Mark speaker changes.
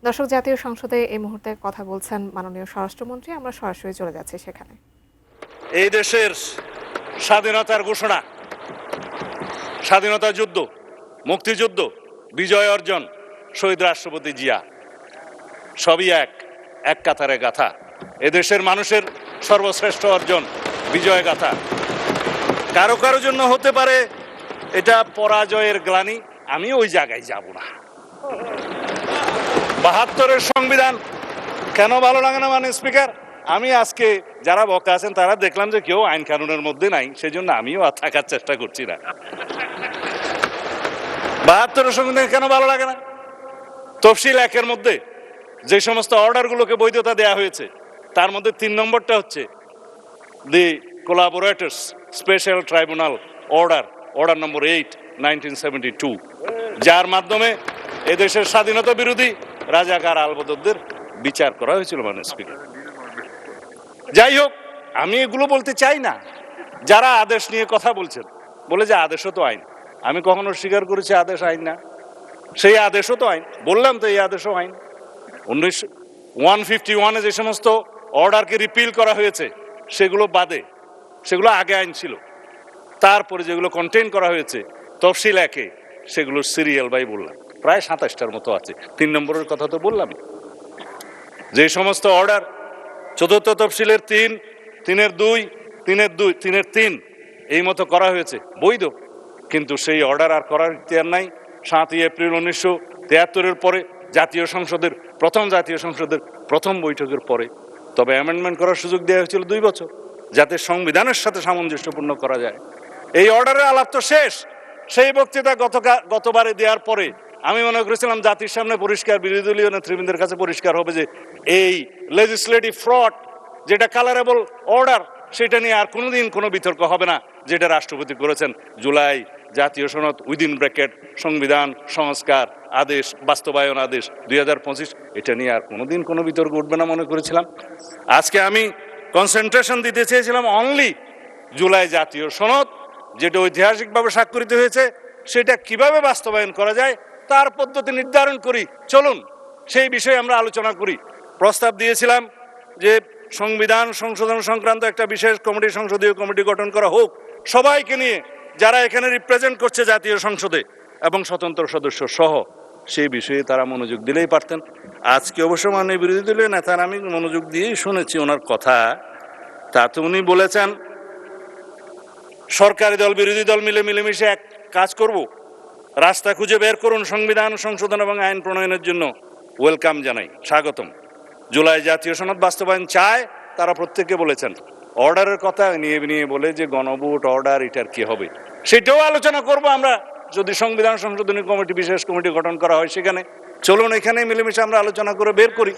Speaker 1: দর্শক, জাতীয় সংসদে এই মুহূর্তে কথা বলছেন মাননীয় স্বরাষ্ট্রমন্ত্রী। আমরা সরাসরি চলে যাচ্ছি সেখানে।
Speaker 2: এই দেশের স্বাধীনতার ঘোষণা, স্বাধীনতা যুদ্ধ, মুক্তিযুদ্ধ, বিজয় অর্জন, শহীদ রাষ্ট্রপতি জিয়া, সবই এক কাতারে গাথা। এদেশের মানুষের সর্বশ্রেষ্ঠ অর্জন, বিজয় গাথা। কারো কারো জন্য হতে পারে এটা পরাজয়ের গ্লানি, আমি ওই জায়গায় যাব না। ৭২-এর সংবিধান কেন ভালো লাগে না মানে স্পিকার, আমি আজকে যারা বক্তা আছেন তারা দেখলাম যে কেউ আইন কানুনের মধ্যে নাই, সেজন্য আমিও আর থাকার চেষ্টা করছি না। ৭২-এর সংবিধান কেন ভালো লাগে না? তফসিল ১-এর মধ্যে যে সমস্ত অর্ডারগুলোকে বৈধতা দেয়া হয়েছে তার মধ্যে ৩ নম্বরটা হচ্ছে দি কোলাবোরেটরস স্পেশাল ট্রাইব্যুনাল অর্ডার নম্বর 8, 1972, যার মাধ্যমে এদেশের স্বাধীনতা বিরোধী রাজাকার আলবদরদের বিচার করা হয়েছিল মানে স্পিকার। যাই হোক, আমি এগুলো বলতে চাই না। যারা আদেশ নিয়ে কথা বলছেন বলে যে আদেশও তো আইন, আমি কখনো স্বীকার করেছি আদেশ আইন না? সেই আদেশও তো আইন, বললাম তো এই আদেশও আইন। 151-এ যে সমস্ত অর্ডারকে রিপিল করা হয়েছে সেগুলো বাদে, সেগুলো আগে আইন ছিল। তারপরে যেগুলো কন্টেইন করা হয়েছে তফসিল ১-এ, সেগুলোর সিরিয়াল বাই বললাম প্রায় ২৭টার মতো আছে। ৩ নম্বরের কথা তো বললামই। যে সমস্ত অর্ডার চতুর্থ তফসিলের ৩, ৩-এর ২, ৩-এর ২, ৩-এর ৩ এই মতো করা হয়েছে বৈধ, কিন্তু সেই অর্ডার আর করার ইখতিয়ার নাই। ৭ই এপ্রিল ১৯৭৩-এর পরে জাতীয় সংসদের প্রথম বৈঠকের পরে তবে অ্যামেন্ডমেন্ট করার সুযোগ দেওয়া হয়েছিল ২ বছর, যাতে সংবিধানের সাথে সামঞ্জস্যপূর্ণ করা যায়। এই অর্ডারের আলাপ তো শেষ। সেই বক্তৃতা গতবারে দেওয়ার পরে আমি মনে করেছিলাম জাতির সামনে পরিষ্কার, বিরোধী দলীয় নেতৃবৃন্দের কাছে পরিষ্কার হবে যে এই লেজিসলেটিভ ফ্রড, যেটা কালারেবল অর্ডার, সেটা নিয়ে আর কোনোদিন কোনো বিতর্ক হবে না। যেটা রাষ্ট্রপতি করেছেন জুলাই জাতীয় সনদ উইদিন ব্র্যাকেট সংবিধান সংস্কার আদেশ বাস্তবায়ন আদেশ ২০২৫, এটা নিয়ে আর কোনোদিন কোনো বিতর্ক উঠবে না মনে করেছিলাম। আজকে আমি কনসেন্ট্রেশন দিতে চেয়েছিলাম অনলি জুলাই জাতীয় সনদ, যেটা ঐতিহাসিকভাবে স্বাক্ষরিত হয়েছে, সেটা কিভাবে বাস্তবায়ন করা যায় তার পদ্ধতি নির্ধারণ করি, চলুন সেই বিষয়ে আমরা আলোচনা করি। প্রস্তাব দিয়েছিলাম যে সংবিধান সংশোধন সংক্রান্ত একটা বিশেষ কমিটি, সংসদীয় কমিটি গঠন করা হোক, সবাইকে নিয়ে যারা এখানে রিপ্রেজেন্ট করছে জাতীয় সংসদে এবং স্বতন্ত্র সদস্য সহ। সেই বিষয়ে তারা মনোযোগ দিলেই পারতেন। আজকে অবশ্য মাননীয় বিরোধী দলীয় নেতার আমি মনোযোগ দিয়েই শুনেছি ওনার কথা। তাতে উনি বলেছেন সরকারি দল বিরোধী দল মিলেমিশে এক কাজ করব, রাস্তা খুঁজে বের করুন সংবিধান সংশোধন এবং আইন প্রণয়নের জন্য। ওয়েলকাম জানাই, স্বাগতম। জুলাই জাতীয় সনদ বাস্তবায়ন চায় তারা প্রত্যেকে বলেছেন। অর্ডারের কথা নিয়ে বলে যে গণভোট অর্ডার, এটার কি হবে সেটাও আলোচনা করব আমরা, যদি সংবিধান সংশোধনী কমিটি বিশেষ কমিটি গঠন করা হয় সেখানে। চলুন এখানে মিলেমিশে আমরা আলোচনা করে বের করি।